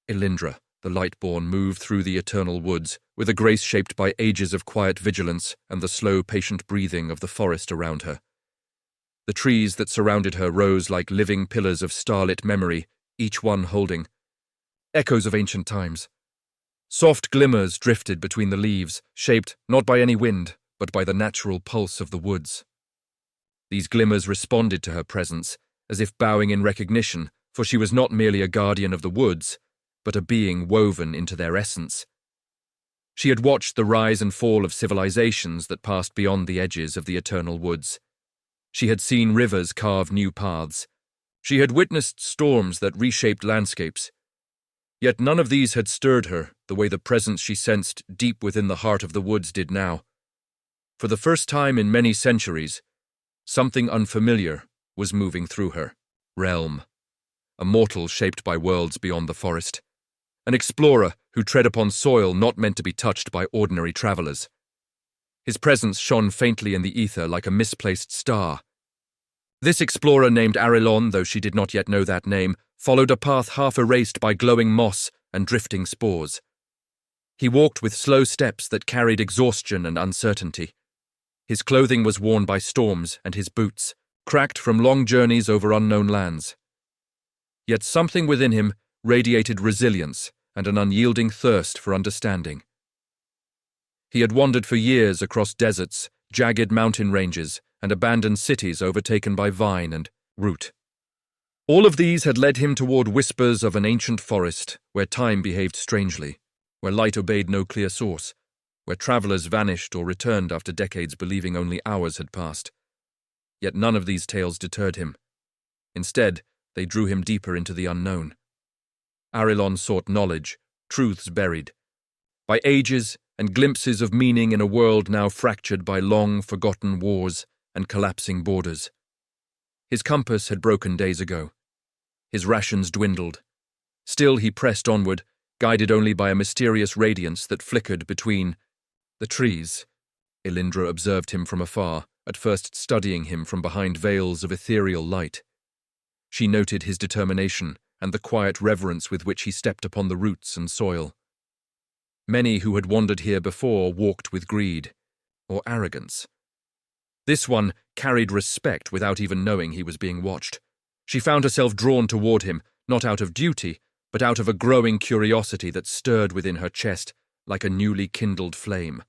Aelyndra, the Lightborn, moved through the eternal woods, with a grace shaped by ages of quiet vigilance and the slow, patient breathing of the forest around her. The trees that surrounded her rose like living pillars of starlit memory, each one holding echoes of ancient times. Soft glimmers drifted between the leaves, shaped not by any wind, but by the natural pulse of the woods. These glimmers responded to her presence, as if bowing in recognition, for she was not merely a guardian of the woods, but a being woven into their essence. She had watched the rise and fall of civilizations that passed beyond the edges of the eternal woods. She had seen rivers carve new paths. She had witnessed storms that reshaped landscapes. Yet none of these had stirred her the way the presence she sensed deep within the heart of the woods did now. For the first time in many centuries, something unfamiliar was moving through her. Realm. A mortal shaped by worlds beyond the forest. An explorer who tread upon soil not meant to be touched by ordinary travelers. His presence shone faintly in the ether like a misplaced star. This explorer, named Aelyndra, though she did not yet know that name, followed a path half erased by glowing moss and drifting spores. He walked with slow steps that carried exhaustion and uncertainty. His clothing was worn by storms, and his boots, cracked from long journeys over unknown lands. Yet something within him radiated resilience and an unyielding thirst for understanding. He had wandered for years across deserts, jagged mountain ranges, and abandoned cities overtaken by vine and root. All of these had led him toward whispers of an ancient forest where time behaved strangely, where light obeyed no clear source, where travelers vanished or returned after decades believing only hours had passed. Yet none of these tales deterred him. Instead, they drew him deeper into the unknown. Aelyndra sought knowledge, truths buried, by ages and glimpses of meaning in a world now fractured by long-forgotten wars and collapsing borders. His compass had broken days ago. His rations dwindled. Still he pressed onward, guided only by a mysterious radiance that flickered between the trees. Aelyndra observed him from afar, at first studying him from behind veils of ethereal light. She noted his determination and the quiet reverence with which he stepped upon the roots and soil. Many who had wandered here before walked with greed or arrogance. This one carried respect without even knowing he was being watched. She found herself drawn toward him, not out of duty, but out of a growing curiosity that stirred within her chest like a newly kindled flame.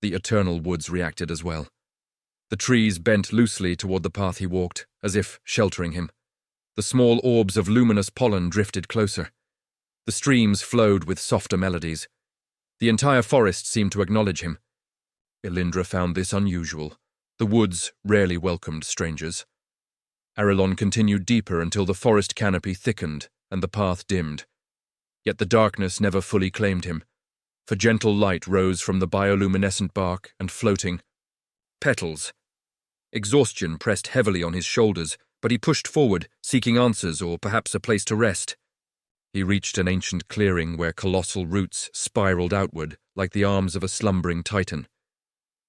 The eternal woods reacted as well. The trees bent loosely toward the path he walked, as if sheltering him. The small orbs of luminous pollen drifted closer. The streams flowed with softer melodies. The entire forest seemed to acknowledge him. Aelyndra found this unusual. The woods rarely welcomed strangers. Aelyndra continued deeper until the forest canopy thickened and the path dimmed. Yet the darkness never fully claimed him, for gentle light rose from the bioluminescent bark and floating petals. Exhaustion pressed heavily on his shoulders, but he pushed forward, seeking answers or perhaps a place to rest. He reached an ancient clearing where colossal roots spiraled outward like the arms of a slumbering titan.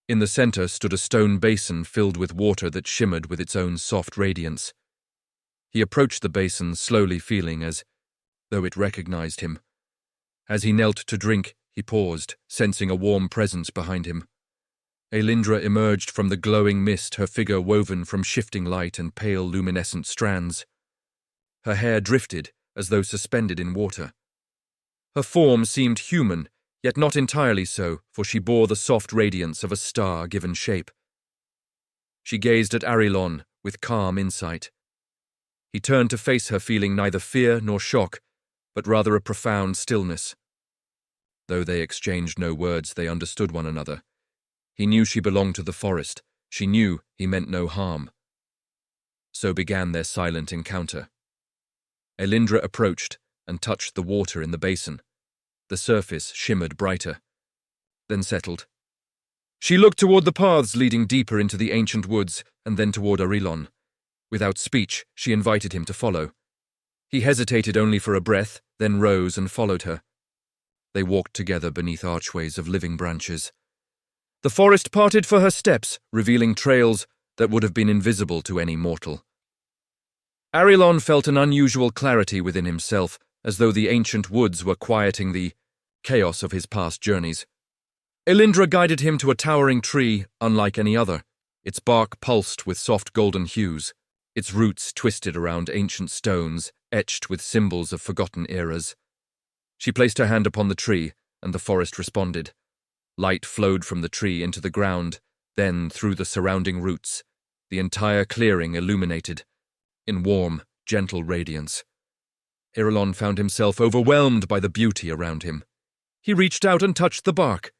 In the center stood a stone basin filled with water that shimmered with its own soft radiance. He approached the basin, slowly feeling as though it recognized him. As he knelt to drink, he paused, sensing a warm presence behind him. Aelyndra emerged from the glowing mist, her figure woven from shifting light and pale luminescent strands. Her hair drifted, as though suspended in water. Her form seemed human, yet not entirely so, for she bore the soft radiance of a star given shape. She gazed at Aelyndra with calm insight. He turned to face her, feeling neither fear nor shock, but rather a profound stillness. Though they exchanged no words, they understood one another. He knew she belonged to the forest. She knew he meant no harm. So began their silent encounter. Aelyndra approached and touched the water in the basin. The surface shimmered brighter, then settled. She looked toward the paths leading deeper into the ancient woods and then toward Aelyndra. Without speech, she invited him to follow. He hesitated only for a breath, then rose and followed her. They walked together beneath archways of living branches. The forest parted for her steps, revealing trails that would have been invisible to any mortal. Aelyndra felt an unusual clarity within himself, as though the ancient woods were quieting the chaos of his past journeys. Aelyndra guided him to a towering tree unlike any other. Its bark pulsed with soft golden hues, its roots twisted around ancient stones, etched with symbols of forgotten eras. She placed her hand upon the tree, and the forest responded. Light flowed from the tree into the ground, then through the surrounding roots, the entire clearing illuminated, in warm, gentle radiance. Aelyndra found himself overwhelmed by the beauty around him. He reached out and touched the bark.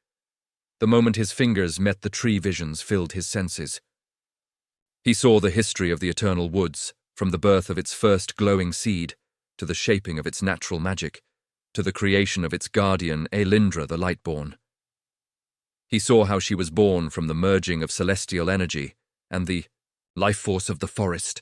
The moment his fingers met the tree, visions filled his senses. He saw the history of the eternal woods, from the birth of its first glowing seed, to the shaping of its natural magic, to the creation of its guardian, Aelyndra the Lightborn. He saw how she was born from the merging of celestial energy and the life force of the forest.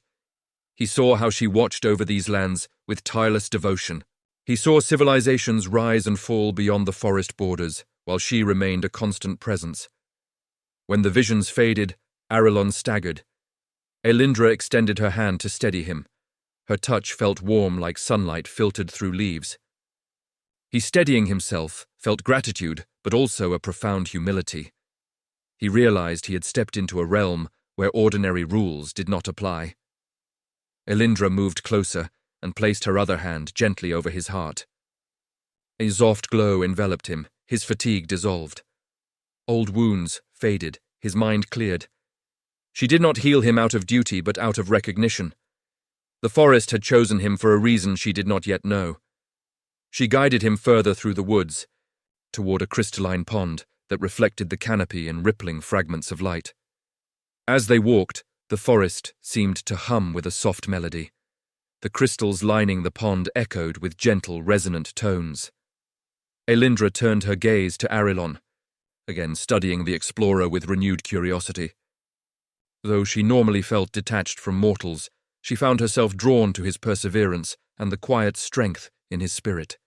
He saw how she watched over these lands with tireless devotion. He saw civilizations rise and fall beyond the forest borders, while she remained a constant presence. When the visions faded, Aelyndra staggered. Aelyndra extended her hand to steady him. Her touch felt warm like sunlight filtered through leaves. He, steadying himself, felt gratitude, but also a profound humility. He realized he had stepped into a realm where ordinary rules did not apply. Aelyndra moved closer and placed her other hand gently over his heart. A soft glow enveloped him, his fatigue dissolved. Old wounds faded, his mind cleared. She did not heal him out of duty, but out of recognition. The forest had chosen him for a reason she did not yet know. She guided him further through the woods, toward a crystalline pond that reflected the canopy in rippling fragments of light. As they walked, the forest seemed to hum with a soft melody. The crystals lining the pond echoed with gentle, resonant tones. Aelyndra turned her gaze to Aelyndra, again studying the explorer with renewed curiosity. Though she normally felt detached from mortals, she found herself drawn to his perseverance and the quiet strength in his spirit.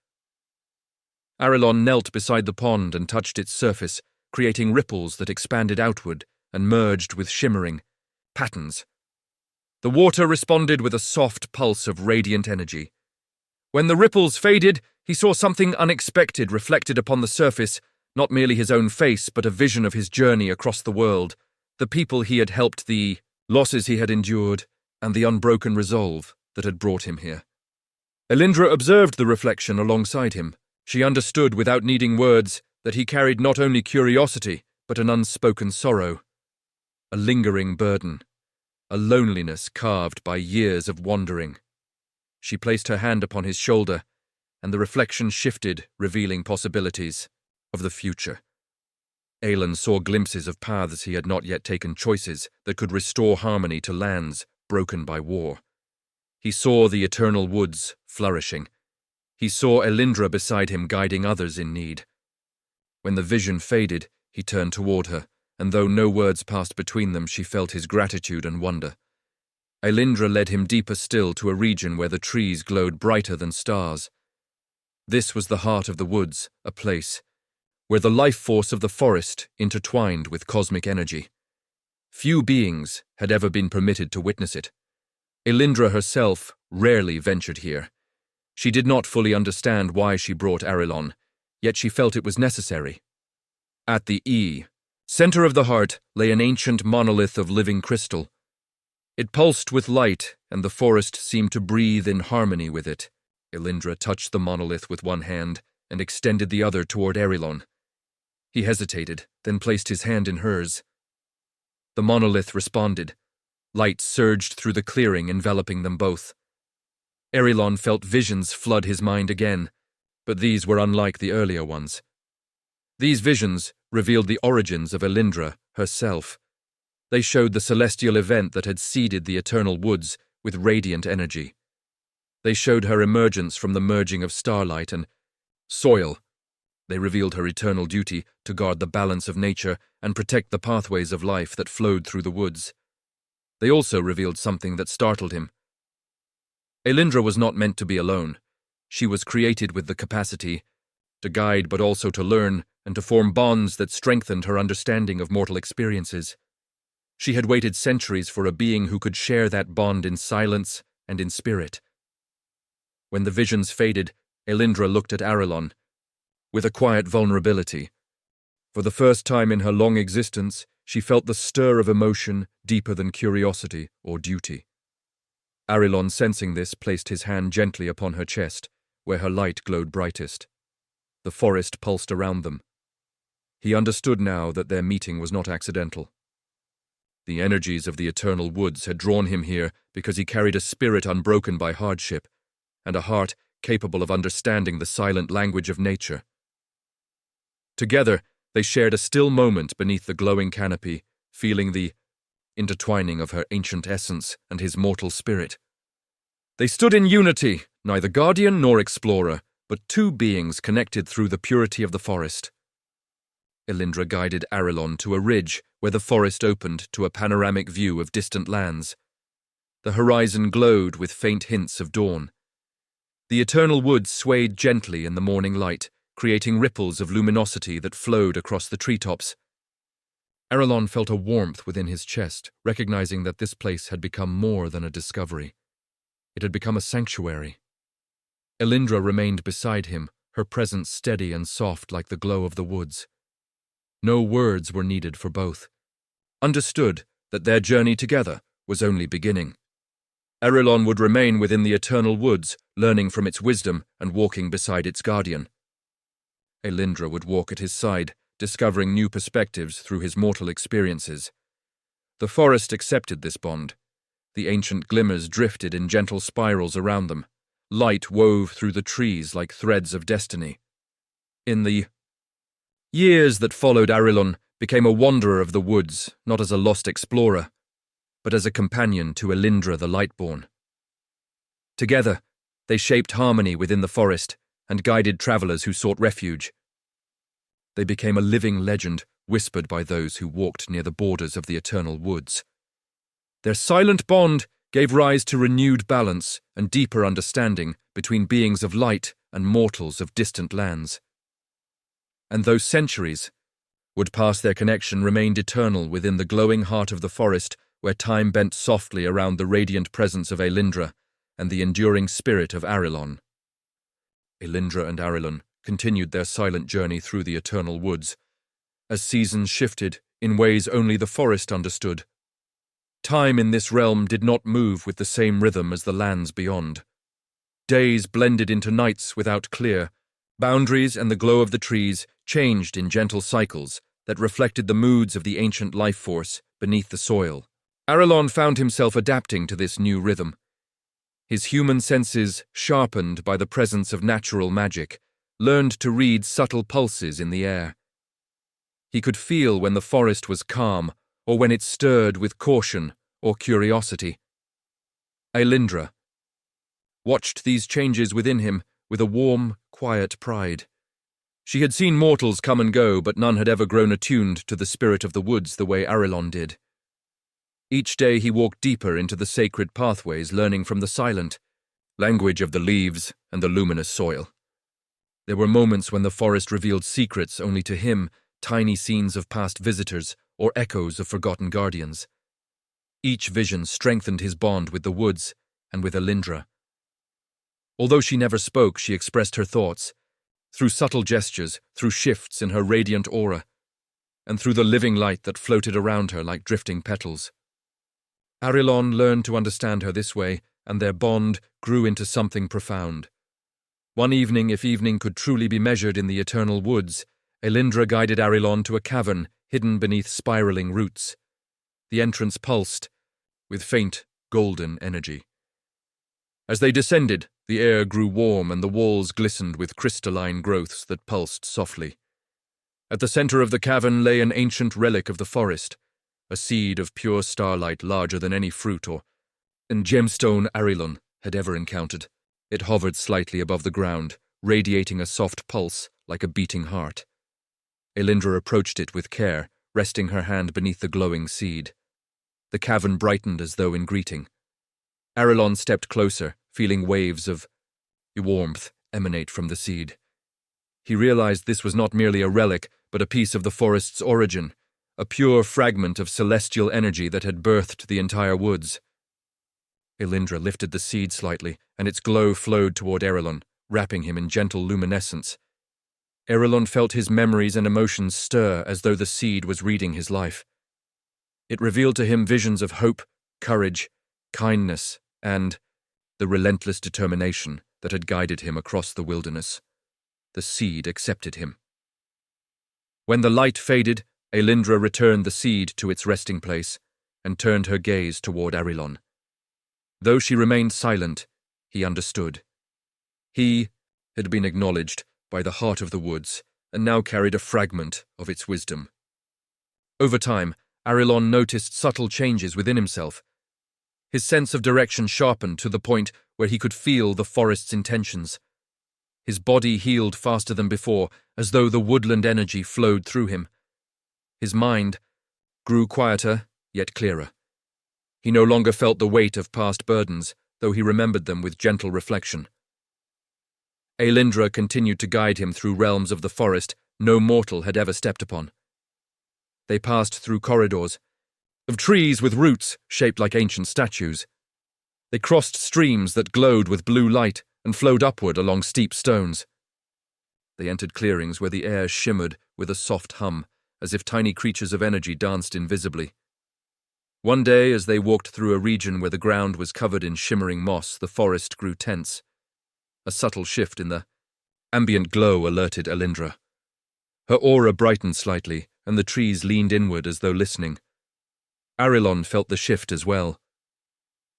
Aelyndra knelt beside the pond and touched its surface, creating ripples that expanded outward and merged with shimmering patterns. The water responded with a soft pulse of radiant energy. When the ripples faded, he saw something unexpected reflected upon the surface, not merely his own face, but a vision of his journey across the world, the people he had helped, the losses he had endured, and the unbroken resolve that had brought him here. Aelyndra observed the reflection alongside him. She understood without needing words that he carried not only curiosity, but an unspoken sorrow, a lingering burden, a loneliness carved by years of wandering. She placed her hand upon his shoulder, and the reflection shifted, revealing possibilities of the future. Aelyndra saw glimpses of paths he had not yet taken, choices that could restore harmony to lands broken by war. He saw the eternal woods flourishing. He saw Aelyndra beside him guiding others in need. When the vision faded, he turned toward her, and though no words passed between them, she felt his gratitude and wonder. Aelyndra led him deeper still to a region where the trees glowed brighter than stars. This was the heart of the woods, a place where the life force of the forest intertwined with cosmic energy. Few beings had ever been permitted to witness it. Aelyndra herself rarely ventured here. She did not fully understand why she brought Aelyndra, yet she felt it was necessary. At the center of the heart lay an ancient monolith of living crystal. It pulsed with light, and the forest seemed to breathe in harmony with it. Aelyndra touched the monolith with one hand and extended the other toward Aelyndra. He hesitated, then placed his hand in hers. The monolith responded. Light surged through the clearing, enveloping them both. Aelyndra felt visions flood his mind again, but these were unlike the earlier ones. These visions revealed the origins of Aelyndra herself. They showed the celestial event that had seeded the eternal woods with radiant energy. They showed her emergence from the merging of starlight and soil. They revealed her eternal duty to guard the balance of nature and protect the pathways of life that flowed through the woods. They also revealed something that startled him. Aelyndra was not meant to be alone. She was created with the capacity to guide, but also to learn and to form bonds that strengthened her understanding of mortal experiences. She had waited centuries for a being who could share that bond in silence and in spirit. When the visions faded, Aelyndra looked at Aryllon with a quiet vulnerability. For the first time in her long existence, she felt the stir of emotion deeper than curiosity or duty. Aryllon, sensing this, placed his hand gently upon her chest, where her light glowed brightest. The forest pulsed around them. He understood now that their meeting was not accidental. The energies of the eternal woods had drawn him here because he carried a spirit unbroken by hardship, and a heart capable of understanding the silent language of nature. Together, they shared a still moment beneath the glowing canopy, feeling the intertwining of her ancient essence and his mortal spirit. They stood in unity, neither guardian nor explorer, but two beings connected through the purity of the forest. Aelyndra guided Aryllon to a ridge where the forest opened to a panoramic view of distant lands. The horizon glowed with faint hints of dawn. The eternal woods swayed gently in the morning light, creating ripples of luminosity that flowed across the treetops. Aryllon felt a warmth within his chest, recognizing that this place had become more than a discovery. It had become a sanctuary. Aelyndra remained beside him, her presence steady and soft like the glow of the woods. No words were needed for both. Understood that their journey together was only beginning. Aryllon would remain within the eternal woods, learning from its wisdom and walking beside its guardian. Aelyndra would walk at his side, discovering new perspectives through his mortal experiences. The forest accepted this bond. The ancient glimmers drifted in gentle spirals around them. Light wove through the trees like threads of destiny. In the years that followed, Aryllon became a wanderer of the woods, not as a lost explorer, but as a companion to Aelyndra the Lightborn. Together, they shaped harmony within the forest and guided travelers who sought refuge. They became a living legend whispered by those who walked near the borders of the eternal woods. Their silent bond gave rise to renewed balance and deeper understanding between beings of light and mortals of distant lands. And though centuries would pass, their connection remained eternal within the glowing heart of the forest, where time bent softly around the radiant presence of Aelyndra and the enduring spirit of Aryllon. Aelyndra and Aryllon continued their silent journey through the eternal woods. As seasons shifted in ways only the forest understood, time in this realm did not move with the same rhythm as the lands beyond. Days blended into nights without clear boundaries, and the glow of the trees changed in gentle cycles that reflected the moods of the ancient life force beneath the soil. Aryllon found himself adapting to this new rhythm. His human senses, sharpened by the presence of natural magic, learned to read subtle pulses in the air. He could feel when the forest was calm or when it stirred with caution or curiosity. Aelyndra watched these changes within him with a warm, quiet pride. She had seen mortals come and go, but none had ever grown attuned to the spirit of the woods the way Aryllon did. Each day he walked deeper into the sacred pathways, learning from the silent language of the leaves and the luminous soil. There were moments when the forest revealed secrets only to him, tiny scenes of past visitors or echoes of forgotten guardians. Each vision strengthened his bond with the woods and with Aelyndra. Although she never spoke, she expressed her thoughts, through subtle gestures, through shifts in her radiant aura, and through the living light that floated around her like drifting petals. Aryllon learned to understand her this way, and their bond grew into something profound. One evening, if evening could truly be measured in the eternal woods, Aelyndra guided Aryllon to a cavern hidden beneath spiraling roots. The entrance pulsed with faint, golden energy. As they descended, the air grew warm and the walls glistened with crystalline growths that pulsed softly. At the center of the cavern lay an ancient relic of the forest, a seed of pure starlight larger than any fruit or gemstone Aryllon had ever encountered. It hovered slightly above the ground, radiating a soft pulse like a beating heart. Aelyndra approached it with care, resting her hand beneath the glowing seed. The cavern brightened as though in greeting. Aryllon stepped closer, feeling waves of warmth emanate from the seed. He realized this was not merely a relic, but a piece of the forest's origin, a pure fragment of celestial energy that had birthed the entire woods. Aelyndra lifted the seed slightly, and its glow flowed toward Aryllon, wrapping him in gentle luminescence. Aelyndra felt his memories and emotions stir as though the seed was reading his life. It revealed to him visions of hope, courage, kindness, and the relentless determination that had guided him across the wilderness. The seed accepted him. When the light faded, Aelyndra returned the seed to its resting place and turned her gaze toward Aelyndra. Though she remained silent, he understood. He had been acknowledged by the heart of the woods and now carried a fragment of its wisdom. Over time, Aelyndra noticed subtle changes within himself. His sense of direction sharpened to the point where he could feel the forest's intentions. His body healed faster than before, as though the woodland energy flowed through him. His mind grew quieter, yet clearer. He no longer felt the weight of past burdens, though he remembered them with gentle reflection. Aelyndra continued to guide him through realms of the forest no mortal had ever stepped upon. They passed through corridors of trees with roots shaped like ancient statues. They crossed streams that glowed with blue light and flowed upward along steep stones. They entered clearings where the air shimmered with a soft hum, as if tiny creatures of energy danced invisibly. One day, as they walked through a region where the ground was covered in shimmering moss, the forest grew tense. A subtle shift in the ambient glow alerted Aelyndra. Her aura brightened slightly, and the trees leaned inward as though listening. Aelyndra felt the shift as well.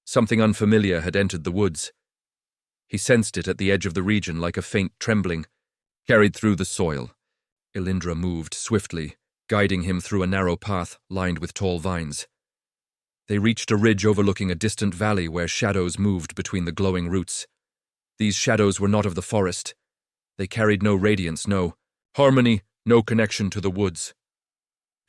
Something unfamiliar had entered the woods. He sensed it at the edge of the region like a faint trembling, carried through the soil. Aelyndra moved swiftly, guiding him through a narrow path lined with tall vines. They reached a ridge overlooking a distant valley where shadows moved between the glowing roots. These shadows were not of the forest. They carried no radiance, no harmony, no connection to the woods.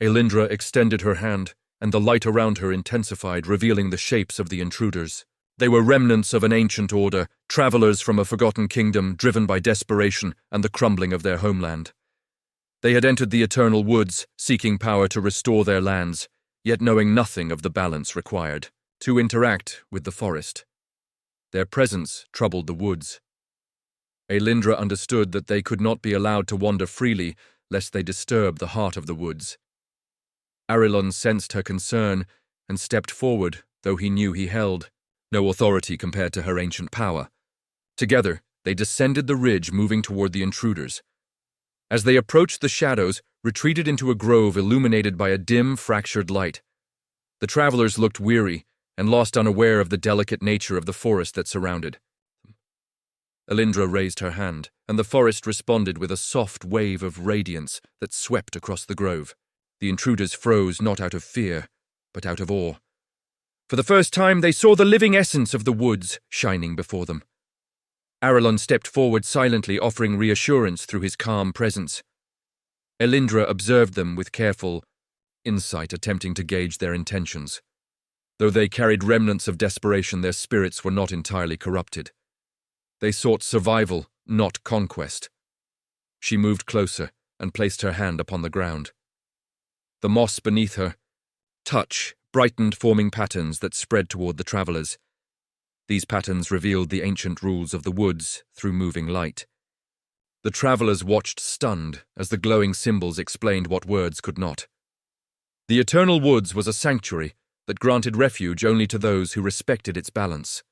Aelyndra extended her hand, and the light around her intensified, revealing the shapes of the intruders. They were remnants of an ancient order, travelers from a forgotten kingdom driven by desperation and the crumbling of their homeland. They had entered the eternal woods, seeking power to restore their lands, yet knowing nothing of the balance required to interact with the forest. Their presence troubled the woods. Aelyndra understood that they could not be allowed to wander freely, lest they disturb the heart of the woods. Aelyndra sensed her concern and stepped forward, though he knew he held no authority compared to her ancient power. Together, they descended the ridge, moving toward the intruders. As they approached, the shadows retreated into a grove illuminated by a dim, fractured light. The travelers looked weary and lost unaware of the delicate nature of the forest that surrounded them. Aelyndra raised her hand, and the forest responded with a soft wave of radiance that swept across the grove. The intruders froze not out of fear, but out of awe. For the first time, they saw the living essence of the woods shining before them. Aelyndra stepped forward silently, offering reassurance through his calm presence. Aelyndra observed them with careful insight, attempting to gauge their intentions. Though they carried remnants of desperation, their spirits were not entirely corrupted. They sought survival, not conquest. She moved closer and placed her hand upon the ground. The moss beneath her touch brightened, forming patterns that spread toward the travelers. These patterns revealed the ancient rules of the woods through moving light. The travelers watched stunned as the glowing symbols explained what words could not. The eternal woods was a sanctuary that granted refuge only to those who respected its balance.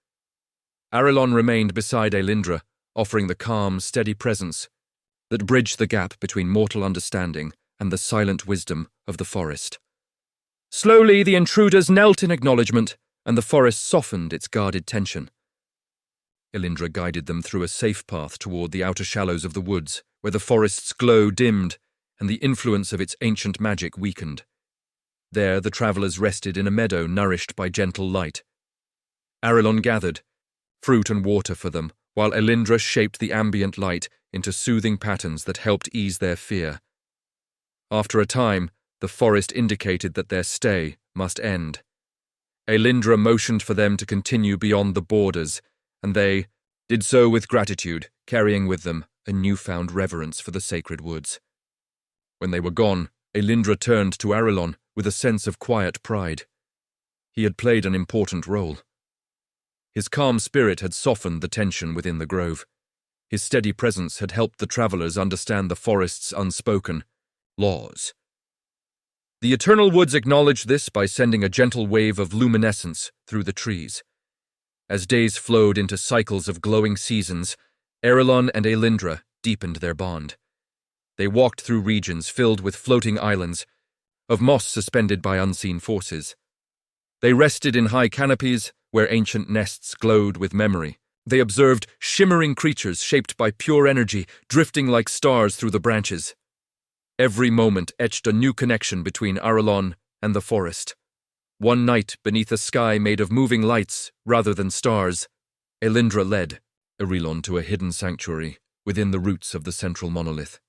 Aelyndra remained beside Aelyndra, offering the calm, steady presence that bridged the gap between mortal understanding and the silent wisdom of the forest. Slowly, the intruders knelt in acknowledgement, and the forest softened its guarded tension. Aelyndra guided them through a safe path toward the outer shallows of the woods, where the forest's glow dimmed and the influence of its ancient magic weakened. There, the travelers rested in a meadow nourished by gentle light. Aelyndra gathered fruit and water for them, while Aelyndra shaped the ambient light into soothing patterns that helped ease their fear. After a time, the forest indicated that their stay must end. Aelyndra motioned for them to continue beyond the borders, and they did so with gratitude, carrying with them a newfound reverence for the sacred woods. When they were gone, Aelyndra turned to Aelyndra with a sense of quiet pride. He had played an important role. His calm spirit had softened the tension within the grove. His steady presence had helped the travelers understand the forest's unspoken laws. The eternal woods acknowledged this by sending a gentle wave of luminescence through the trees. As days flowed into cycles of glowing seasons, Aelyndra and Aelyndra deepened their bond. They walked through regions filled with floating islands, of moss suspended by unseen forces. They rested in high canopies where ancient nests glowed with memory. They observed shimmering creatures shaped by pure energy, drifting like stars through the branches. Every moment etched a new connection between Aelyndra and the forest. One night, beneath a sky made of moving lights rather than stars, Aelyndra led Aelyndra to a hidden sanctuary within the roots of the central monolith.